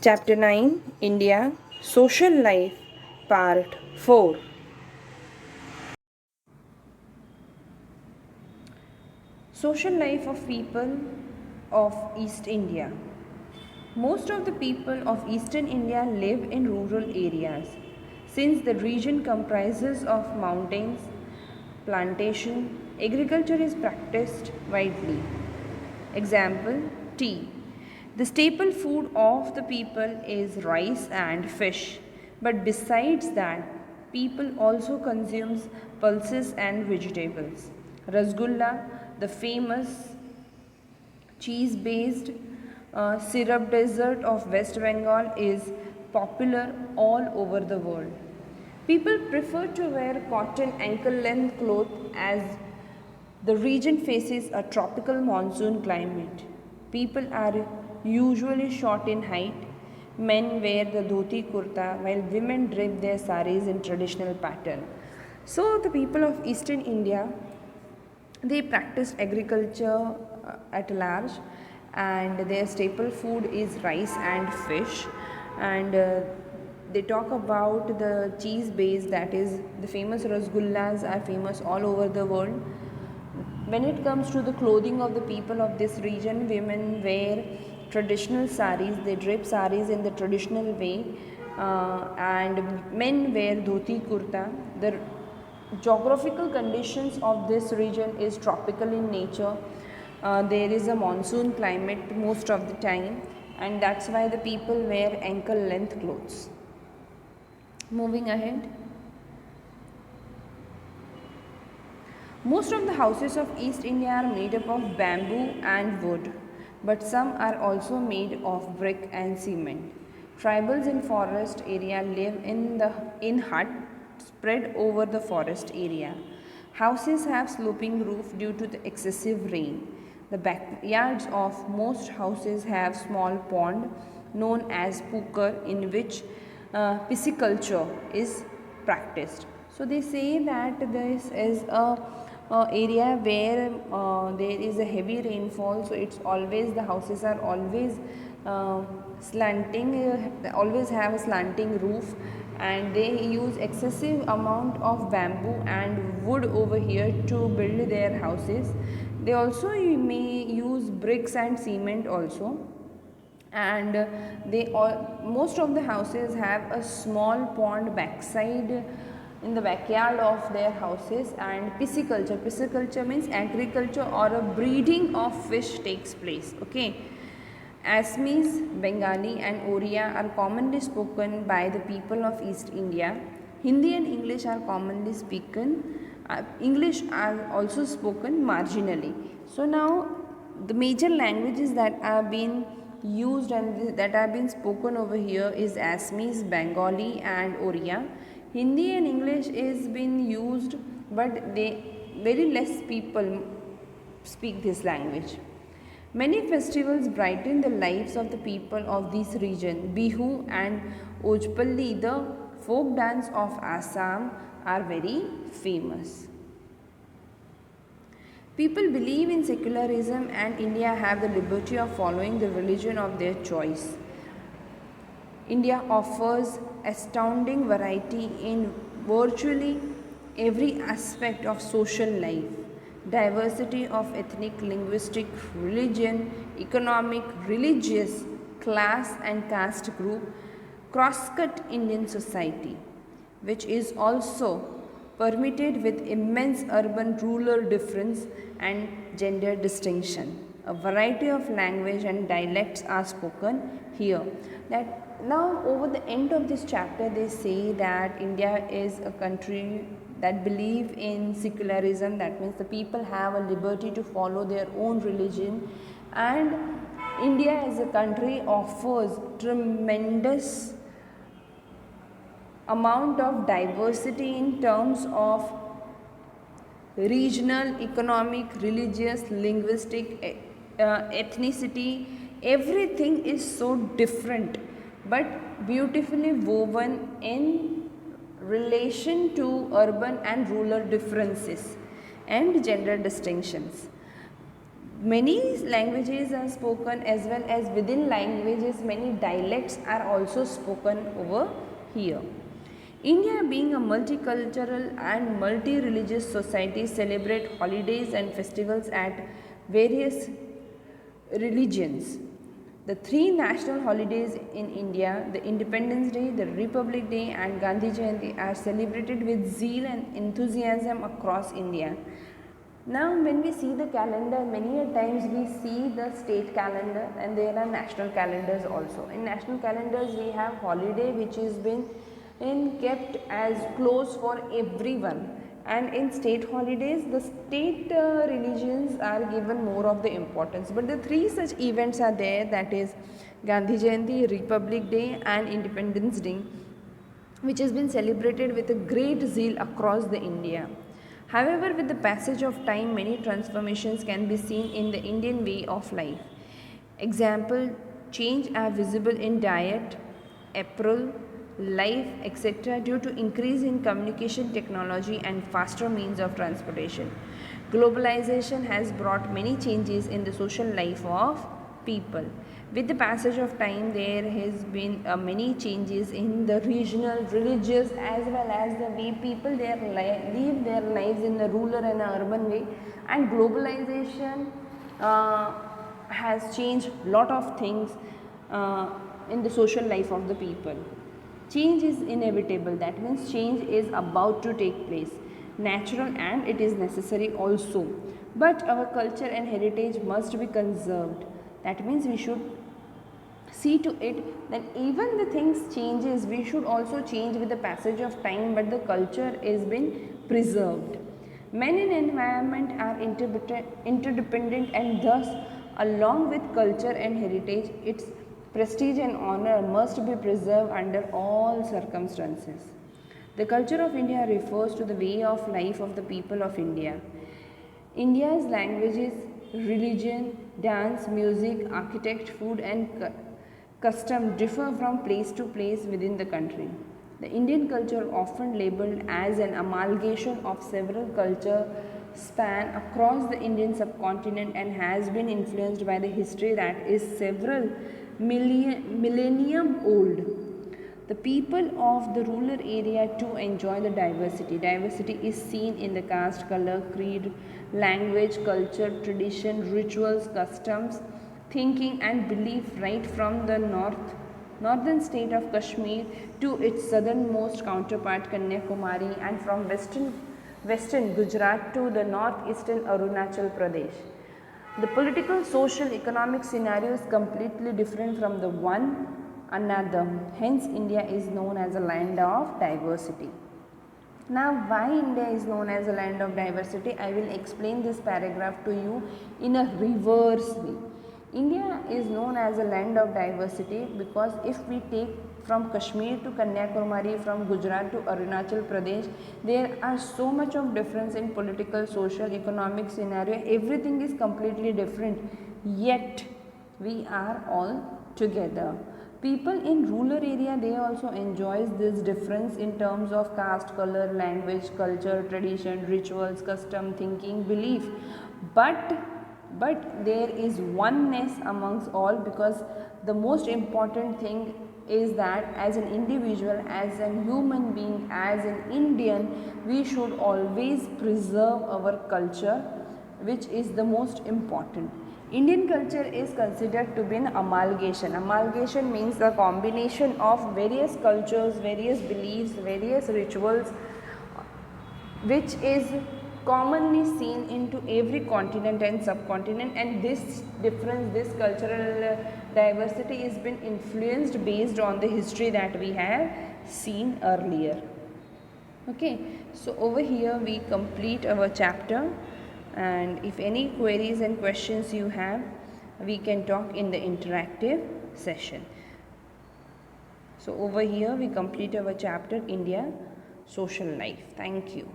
Chapter 9 India Social Life Part 4. Social life of people of East India. Most of the people of Eastern India live in rural areas. Since the region comprises of mountains, plantation, agriculture is practiced widely. Example, tea. The staple food of the people is rice and fish. But besides that, people also consumes pulses and vegetables. Rasgulla, the famous cheese-based syrup dessert of West Bengal is popular all over the world. People prefer to wear cotton ankle-length clothes as the region faces a tropical monsoon climate. People are usually short in height. Men wear the dhoti kurta while women drape their saris in traditional pattern. So the people of Eastern India, they practice agriculture at large, and their staple food is rice and fish. And they talk about the cheese base, that is the famous rasgullas are famous all over the world. When it comes to the clothing of the people of this region, women wear traditional saris, they drape saris in the traditional way, and men wear dhoti kurta. The geographical conditions of this region is tropical in nature. There is a monsoon climate most of the time, and that's why the people wear ankle length clothes. Moving ahead. Most of the houses of East India are made up of bamboo and wood, but some are also made of brick and cement. Tribals in forest area live in hut spread over the forest area. Houses have sloping roof due to the excessive rain. The backyards of most houses have small pond known as pukar, in which pisciculture is practiced. So they say that this is a area where there is a heavy rainfall, so it's always, the houses are always slanting, always have a slanting roof, and they use excessive amount of bamboo and wood over here to build their houses. They also may use bricks and cement also, and they all, most of the houses have a small pond backside in the backyard of their houses. And pisciculture means agriculture or a breeding of fish takes place. Okay, Assamese, Bengali and Oriya are commonly spoken by the people of East India. Hindi and English are commonly spoken. English are also spoken marginally. So now the major languages that are being used and that have been spoken over here is Assamese, Bengali and Oriya. Hindi and English is being used, but very less people speak this language. Many festivals brighten the lives of the people of this region. Bihu and Ojpalli, the folk dance of Assam, are very famous. People believe in secularism, and India have the liberty of following the religion of their choice. India offers astounding variety in virtually every aspect of social life. Diversity of ethnic, linguistic, religion, economic, religious, class and caste group cross-cut Indian society, which is also permitted with immense urban-rural difference and gender distinction. A variety of language and dialects are spoken here. That now over the end of this chapter, they say that India is a country that believe in secularism. That means the people have a liberty to follow their own religion, and India as a country offers tremendous amount of diversity in terms of regional, economic, religious, linguistic, ethnicity. Everything is so different but beautifully woven in relation to urban and rural differences and gender distinctions. Many languages are spoken, as well as within languages many dialects are also spoken over here. India, being a multicultural and multi-religious society, celebrate holidays and festivals at various religions. The three national holidays in India, the Independence Day, the Republic Day and Gandhi Jayanti, are celebrated with zeal and enthusiasm across India. Now when we see the calendar, many a times we see the state calendar and there are national calendars also. In national calendars we have holiday which is been kept as close for everyone, and in state holidays the state religions are given more of the importance. But the three such events are there, that is Gandhi Jayanti, Republic Day and Independence Day, which has been celebrated with a great zeal across the India. However, with the passage of time, many transformations can be seen in the Indian way of life. Example, change are visible in diet, apparel, life, etc. due to increase in communication technology and faster means of transportation. Globalization has brought many changes in the social life of people. With the passage of time, there has been many changes in the regional, religious, as well as the way people live their lives in the rural and urban way. And globalization has changed lot of things in the social life of the people. Change is inevitable, that means change is about to take place, natural, and it is necessary also. But our culture and heritage must be conserved. That means we should see to it that even the things changes, we should also change with the passage of time, but the culture is been preserved. Men and environment are interdependent, and thus along with culture and heritage, its prestige and honor must be preserved under all circumstances. The culture of India refers to the way of life of the people of India. India's languages, religion, dance, music, architect, food and custom differ from place to place within the country. The Indian culture, often labeled as an amalgamation of several cultures, span across the Indian subcontinent and has been influenced by the history that is several millennium old. The people of the rural area too enjoy the diversity. Diversity is seen in the caste, color, creed, language, culture, tradition, rituals, customs, thinking and belief, right from the northern state of Kashmir to its southernmost counterpart Kanyakumari, and from western Gujarat to the northeastern Arunachal Pradesh. The political, social, economic scenario is completely different from the one another. Hence, India is known as a land of diversity. Now, why India is known as a land of diversity? I will explain this paragraph to you in a reverse way. India is known as a land of diversity because if we take from Kashmir to Kanyakumari, from Gujarat to Arunachal Pradesh, there are so much of difference in political, social, economic scenario. Everything is completely different, yet we are all together. People in rural area, they also enjoys this difference in terms of caste, color, language, culture, tradition, rituals, custom, thinking, belief. But there is oneness amongst all, because the most important thing is that as an individual, as a human being, as an Indian, we should always preserve our culture, which is the most important. Indian culture is considered to be an amalgamation. Amalgamation means the combination of various cultures, various beliefs, various rituals, which is commonly seen into every continent and subcontinent, and this difference, this cultural diversity is been influenced based on the history that we have seen earlier. Okay, so over here we complete our chapter, and if any queries and questions you have, we can talk in the interactive session. So over here we complete our chapter India Social Life. Thank you.